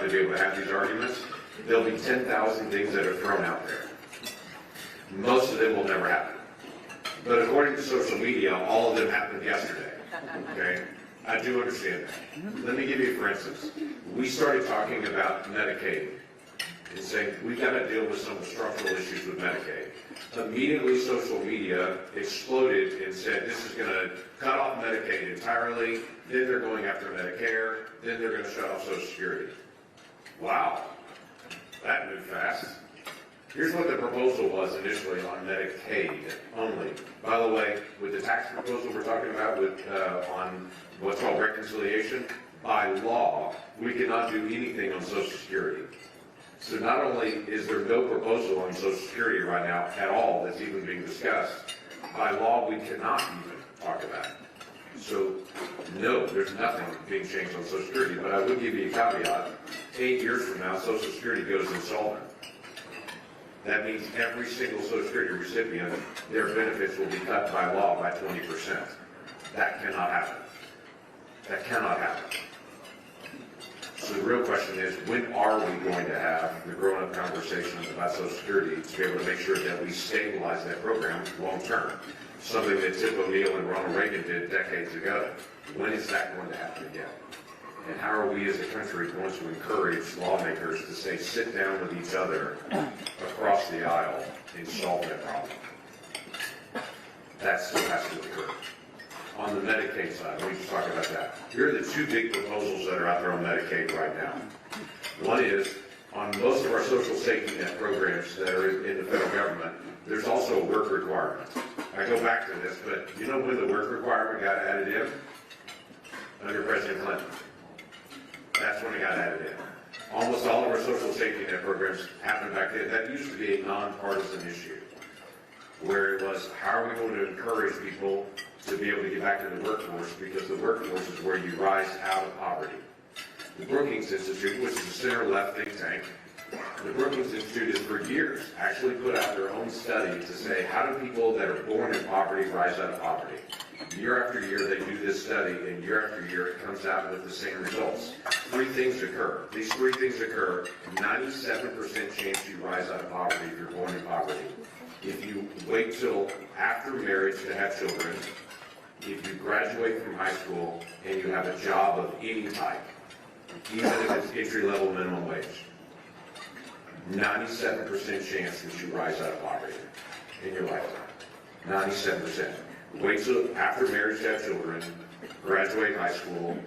to be able to have these arguments, there'll be 10,000 things that are thrown out there. Most of them will never happen. But according to social media, all of them happened yesterday. Okay? I do understand that. Let me give you, for instance, we started talking about Medicaid and saying we've got to deal with some of the structural issues with Medicaid. Immediately, social media exploded and said this is going to cut off Medicaid entirely, then they're going after Medicare, then they're going to shut off Social Security. Wow, that moved fast. Here's what the proposal was initially on Medicaid only. By the way, with the tax proposal we're talking about on what's called reconciliation, by law, we cannot do anything on Social Security. So not only is there no proposal on Social Security right now at all that's even being discussed, by law we cannot even talk about it. So no, there's nothing being changed on Social Security, but I would give you a caveat. 8 years from now, Social Security goes insolvent. That means every single Social Security recipient, their benefits will be cut by law by 20%. That cannot happen. That cannot happen. So the real question is, when are we going to have the grown-up conversation about Social Security to be able to make sure that we stabilize that program long-term? Something that Tip O'Neill and Ronald Reagan did decades ago. When is that going to happen again? And how are we as a country going to encourage lawmakers to say, sit down with each other across the aisle and solve that problem? That still has to occur. On the Medicaid side, we just talk about that. Here are the two big proposals that are out there on Medicaid right now. One is, on most of our social safety net programs that are in the federal government, there's also a work requirement. I go back to this, but you know when the work requirement got added in? Under President Clinton. That's when it got added in. Almost all of our social safety net programs happened back then. That used to be a nonpartisan issue, where it was, how are we going to encourage people to be able to get back to the workforce, because the workforce is where you rise out of poverty. The Brookings Institute, which is a center-left think tank, the Brookings Institute has for years actually put out their own study to say, how do people that are born in poverty rise out of poverty? Year after year they do this study, and year after year it comes out with the same results. Three things occur. These three things occur. 97% chance you rise out of poverty if you're born in poverty. If you wait till after marriage to have children, if you graduate from high school and you have a job of any type, even if it's entry-level minimum wage, 97% chance that you rise out of poverty in your lifetime. 97%. Wait till after marriage to have children, graduate high school,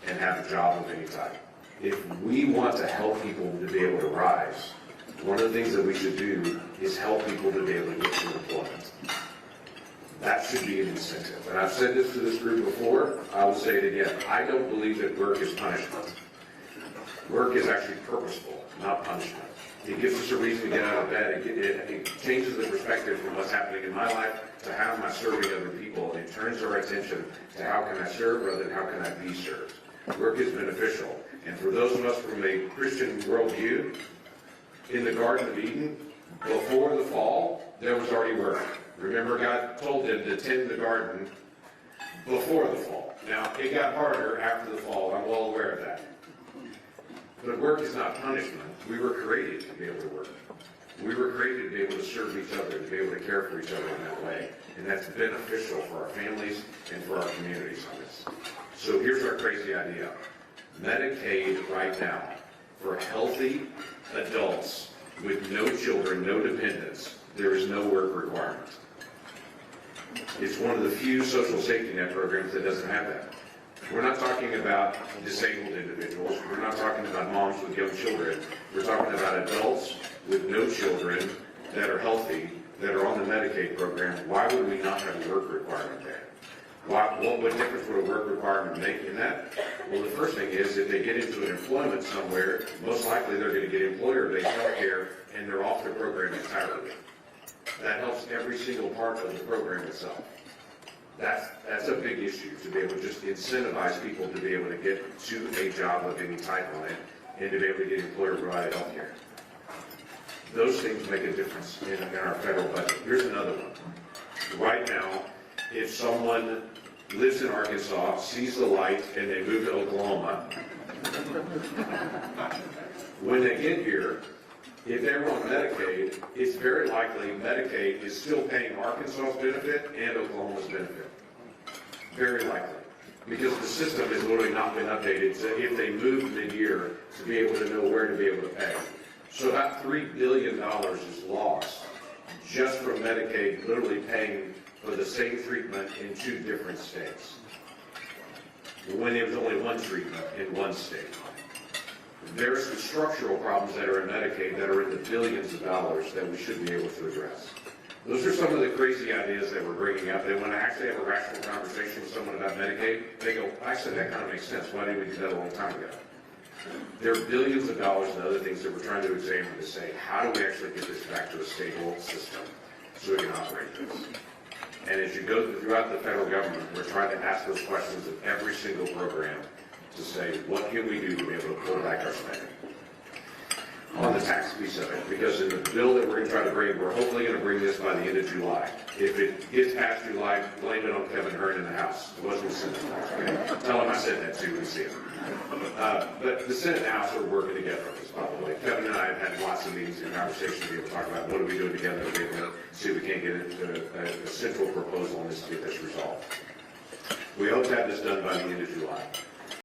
and have a job of any type. If we want to help people to be able to rise, one of the things that we should do is help people to be able to get to employment. That should be an incentive. And I've said this to this group before, I will say it again. I don't believe that work is punishment. Work is actually purposeful, not punishment. It gives us a reason to get out of bed. It changes the perspective from what's happening in my life to how am I serving other people. And it turns our attention to how can I serve rather than how can I be served. Work is beneficial. And for those of us from a Christian worldview, in the Garden of Eden, before the fall, there was already work. Remember, God told them to tend the garden before the fall. Now, it got harder after the fall. I'm well aware of that. But work is not punishment. We were created to be able to work. We were created to be able to serve each other, to be able to care for each other in that way. And that's beneficial for our families and for our communities on this. So here's our crazy idea. Medicaid right now for healthy adults with no children, no dependents, there is no work requirement. It's one of the few social safety net programs that doesn't have that. We're not talking about disabled individuals. We're not talking about moms with young children. We're talking about adults with no children that are healthy, that are on the Medicaid program. Why would we not have a work requirement there? What difference would a work requirement make in that? Well, the first thing is if they get into an employment somewhere, most likely they're going to get employer-based health care, and they're off the program entirely. That helps every single part of the program itself. That's a big issue, to be able to just incentivize people to be able to get to a job of any type on it and to be able to get employer-provided health care. Those things make a difference in our federal budget. Here's another one. Right now, if someone lives in Arkansas, sees the light, and they move to Oklahoma, When they get here, if they're on Medicaid, it's very likely Medicaid is still paying Arkansas's benefit and Oklahoma's benefit. Very likely. Because the system has literally not been updated, so if they move mid-year to be able to know where to be able to pay. So about $3 billion is lost just from Medicaid literally paying for the same treatment in 2 different states, when there was only one treatment in one state. There are some structural problems that are in Medicaid that are in the billions of dollars that we should be able to address. Those are some of the crazy ideas that we're bringing up. And when I actually have a rational conversation with someone about Medicaid, they go, I said that kind of makes sense. Why didn't we do that a long time ago? There are billions of dollars and other things that we're trying to examine to say, how do we actually get this back to a stable system so we can operate this? And as you go throughout the federal government, we're trying to ask those questions of every single program to say, what can we do to be able to pull back our spending? On the tax piece of it, because in the bill that we're going to try to bring, we're hopefully going to bring this by the end of July. If it gets past July, blame it on Kevin Hearn in the House. It wasn't the Senate. Okay? Tell him I said that too when you see him. But the Senate and House are working together on this, by the way. Kevin and I have had lots of meetings and conversations to be able to talk about what are we doing together to be able to see if we can't get a central proposal on this to get this resolved. We hope to have this done by the end of July.